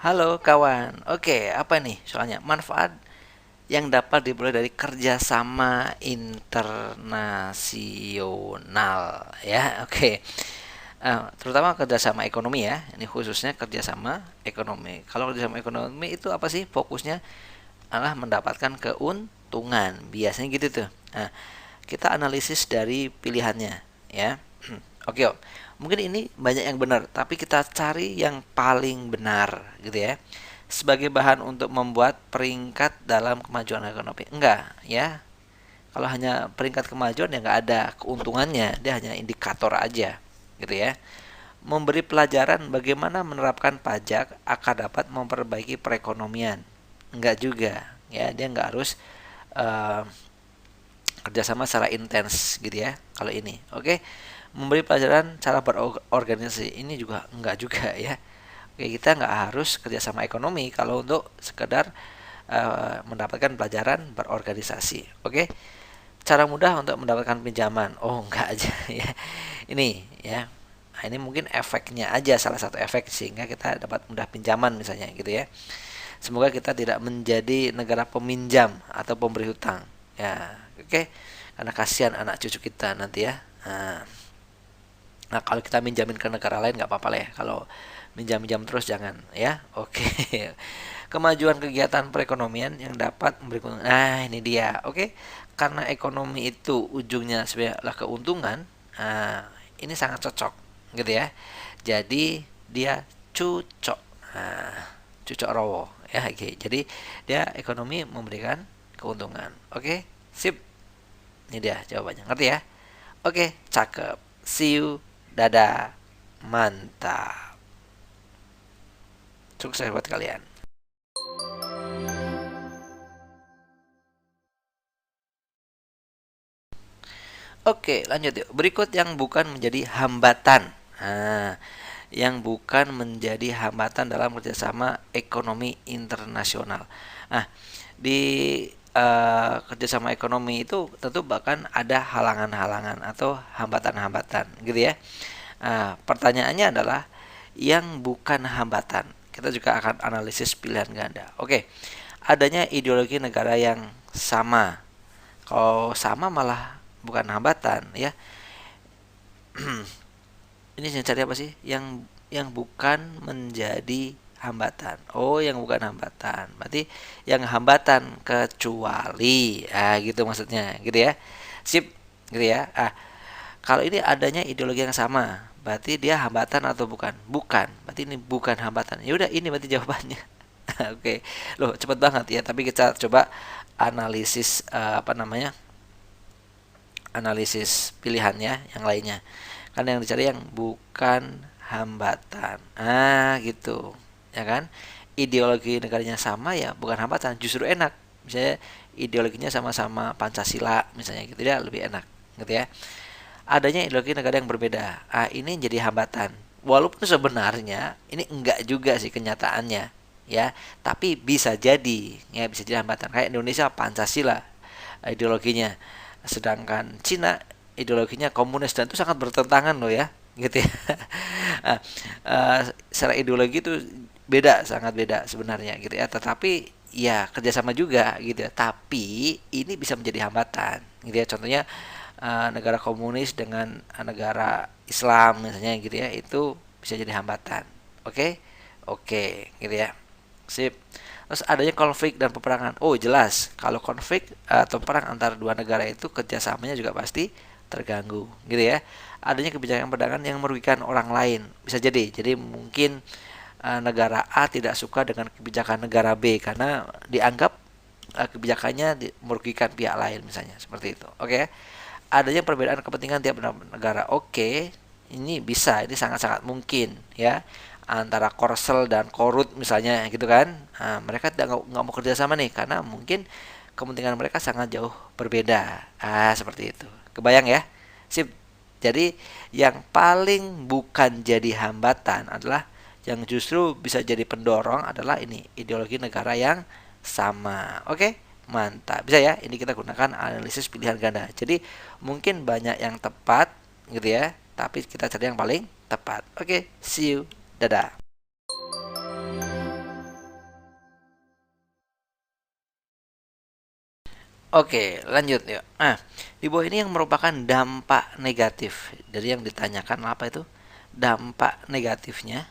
Halo kawan. Oke, apa nih soalnya? Manfaat yang dapat diperoleh dari kerjasama internasional ya. Oke. Terutama kerjasama ekonomi ya. Ini khususnya kerjasama ekonomi. Kalau kerjasama ekonomi itu apa sih? Fokusnya adalah mendapatkan keuntungan. Biasanya gitu tuh. Nah, kita analisis dari pilihannya ya. Oke, Om. Mungkin ini banyak yang benar, tapi kita cari yang paling benar gitu ya. Sebagai bahan untuk membuat peringkat dalam kemajuan ekonomi. Enggak, ya. Kalau hanya peringkat kemajuan ya nggak ada keuntungannya, dia hanya indikator aja gitu ya. Memberi pelajaran bagaimana menerapkan pajak akan dapat memperbaiki perekonomian. Enggak juga, ya. Dia nggak harus eh, kerjasama secara intens gitu ya kalau ini. Oke, memberi pelajaran cara berorganisasi ini juga enggak juga ya. Oke, kita nggak harus kerjasama ekonomi kalau untuk sekedar mendapatkan pelajaran berorganisasi. Oke, cara mudah untuk mendapatkan pinjaman. Oh, enggak aja ya. Ini ya. Nah, ini mungkin efeknya aja, salah satu efek sehingga kita dapat mudah pinjaman misalnya gitu ya. Semoga kita tidak menjadi negara peminjam atau pemberi hutang. Ya, oke. Karena kasihan anak cucu kita nanti ya. Nah, kalau kita minjamin ke negara lain nggak apa-apa lah ya. Kalau minjam-minjam terus jangan ya. Oke. Kemajuan kegiatan perekonomian yang dapat memberi keuntungan. Nah, ini dia. Oke. Karena ekonomi itu ujungnya sebenarnya keuntungan. Nah, ini sangat cocok gitu ya. Jadi dia cocok. Nah, cocok rowo ya. Oke. Jadi dia ekonomi memberikan keuntungan. Oke. Sip. Ini dia jawabannya. Ngerti ya? Oke, cakep. See you. Dadah. Mantap. Sukses buat kalian. Oke, lanjut yuk. Berikut yang bukan menjadi hambatan. Nah, yang bukan menjadi hambatan dalam kerjasama ekonomi internasional. Nah, di kerjasama ekonomi itu tentu bahkan ada halangan-halangan atau hambatan-hambatan, gitu ya. Pertanyaannya adalah yang bukan hambatan. Kita juga akan analisis pilihan ganda. Oke, adanya ideologi negara yang sama. Kalau sama malah bukan hambatan ya. Ini yang cari apa sih? Yang bukan menjadi hambatan. Oh, yang bukan hambatan. Berarti yang hambatan kecuali gitu maksudnya, gitu ya. Sip, gitu ya. Kalau ini adanya ideologi yang sama, berarti dia hambatan atau bukan? Bukan. Berarti ini bukan hambatan. Ya udah, ini berarti jawabannya. Oke. Loh, cepet banget ya, tapi kita coba analisis apa namanya? Analisis pilihannya yang lainnya. Kan yang dicari yang bukan hambatan. Gitu. Ya kan? Ideologi negaranya sama ya, bukan hambatan, justru enak. Misalnya ideologinya sama-sama Pancasila misalnya gitu ya, lebih enak gitu ya. Adanya ideologi negara yang berbeda. Ini jadi hambatan. Walaupun sebenarnya ini enggak juga sih kenyataannya, ya. Tapi bisa jadi, ya bisa jadi hambatan. Kayak Indonesia Pancasila ideologinya, sedangkan Cina ideologinya komunis dan itu sangat bertentangan loh ya, gitu ya. Nah, secara ideologi itu beda, sangat beda sebenarnya gitu ya. Tetapi ya kerjasama juga gitu ya. Tapi ini bisa menjadi hambatan, gitu ya. Contohnya negara komunis dengan negara Islam misalnya gitu ya, itu bisa jadi hambatan. Oke, oke, gitu ya. Sip. Terus adanya konflik dan peperangan. Oh jelas, kalau konflik atau perang antara dua negara itu kerjasamanya juga pasti terganggu, gitu ya. Adanya kebijakan perdagangan yang merugikan orang lain, bisa jadi. Jadi mungkin negara A tidak suka dengan kebijakan negara B karena dianggap kebijakannya merugikan pihak lain, misalnya seperti itu. Oke. Adanya perbedaan kepentingan tiap negara. Oke, ini bisa, ini sangat-sangat mungkin ya, antara Korsel dan Korut misalnya gitu kan. Mereka nggak mau kerjasama nih karena mungkin kepentingan mereka sangat jauh berbeda. Seperti itu. Kebayang ya? Sip. Jadi yang paling bukan jadi hambatan adalah yang justru bisa jadi pendorong adalah ini ideologi negara yang sama. Oke, mantap. Bisa ya? Ini kita gunakan analisis pilihan ganda. Jadi mungkin banyak yang tepat gitu ya, tapi kita cari yang paling tepat. Oke, see you. Dadah. Oke, lanjut yuk. Di bawah ini yang merupakan dampak negatif. Jadi yang ditanyakan apa itu? Dampak negatifnya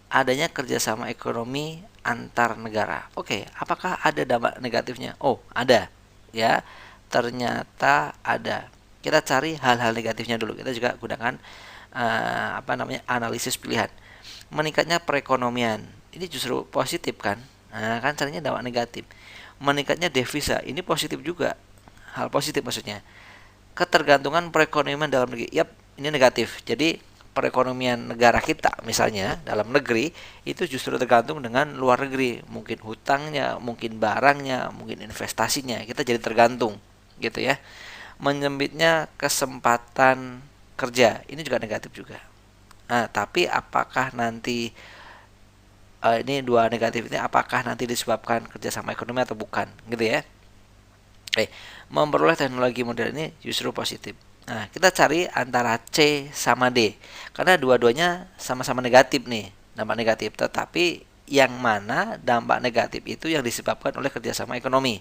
adanya kerjasama ekonomi antar negara. Oke, apakah ada dampak negatifnya? Oh, ada. Ya, ternyata ada. Kita cari hal-hal negatifnya dulu. Kita juga gunakan analisis pilihan. Meningkatnya perekonomian. Ini justru positif kan? Nah, kan carinya dampak negatif. Meningkatnya devisa. Ini positif juga. Hal positif maksudnya. Ketergantungan perekonomian dalam negeri. Yap, ini negatif. Jadi perekonomian negara kita misalnya dalam negeri itu justru tergantung dengan luar negeri, mungkin hutangnya, mungkin barangnya, mungkin investasinya, kita jadi tergantung gitu ya. Menyempitnya kesempatan kerja, ini juga negatif juga. Nah, tapi apakah nanti ini dua negatif ini apakah nanti disebabkan kerjasama ekonomi atau bukan gitu ya. Memperoleh teknologi modern ini justru positif. Nah, kita cari antara C sama D. Karena dua-duanya sama-sama negatif nih, dampak negatif. Tetapi yang mana dampak negatif itu yang disebabkan oleh kerjasama ekonomi.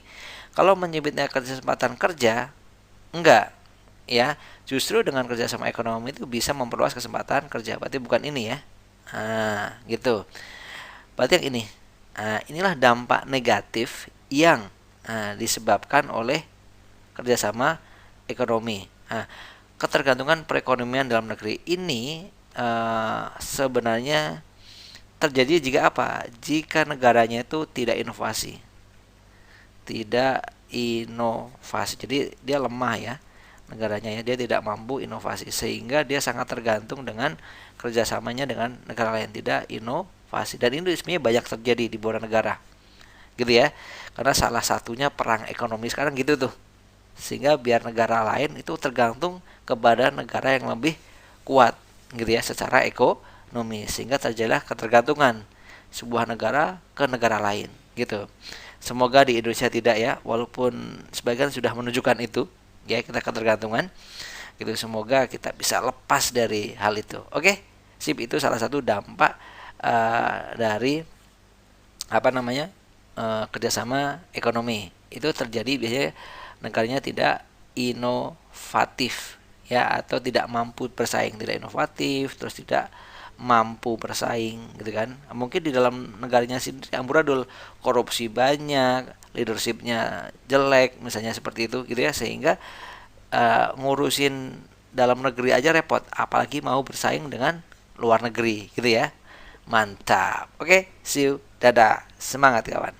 Kalau menyebutnya kesempatan kerja, enggak. Ya, justru dengan kerjasama ekonomi itu bisa memperluas kesempatan kerja. Berarti bukan ini ya. Nah, gitu. Berarti yang ini. Nah, inilah dampak negatif yang disebabkan oleh kerjasama ekonomi. Nah, ketergantungan perekonomian dalam negeri ini sebenarnya terjadi jika apa? Jika negaranya itu tidak inovasi, jadi dia lemah ya negaranya ya, dia tidak mampu inovasi sehingga dia sangat tergantung dengan kerjasamanya dengan negara lain, tidak inovasi. Dan ini sebenarnya banyak terjadi di beberapa negara gitu ya, karena salah satunya perang ekonomi sekarang gitu tuh, sehingga biar negara lain itu tergantung kepada negara yang lebih kuat gitu ya secara ekonomi, sehingga terjadilah ketergantungan sebuah negara ke negara lain gitu. Semoga di Indonesia tidak ya, walaupun sebagian sudah menunjukkan itu ya, kita ketergantungan gitu. Semoga kita bisa lepas dari hal itu. Oke, sip, itu salah satu dampak dari kerjasama ekonomi. Itu terjadi biasanya negaranya tidak inovatif ya, atau tidak mampu bersaing, tidak inovatif, terus tidak mampu bersaing gitu kan. Mungkin di dalam negaranya sendiri amburadul, korupsi banyak, leadershipnya jelek misalnya seperti itu gitu ya, sehingga ngurusin dalam negeri aja repot, apalagi mau bersaing dengan luar negeri gitu ya. Mantap. Oke, see you. Dadah. Semangat kawan.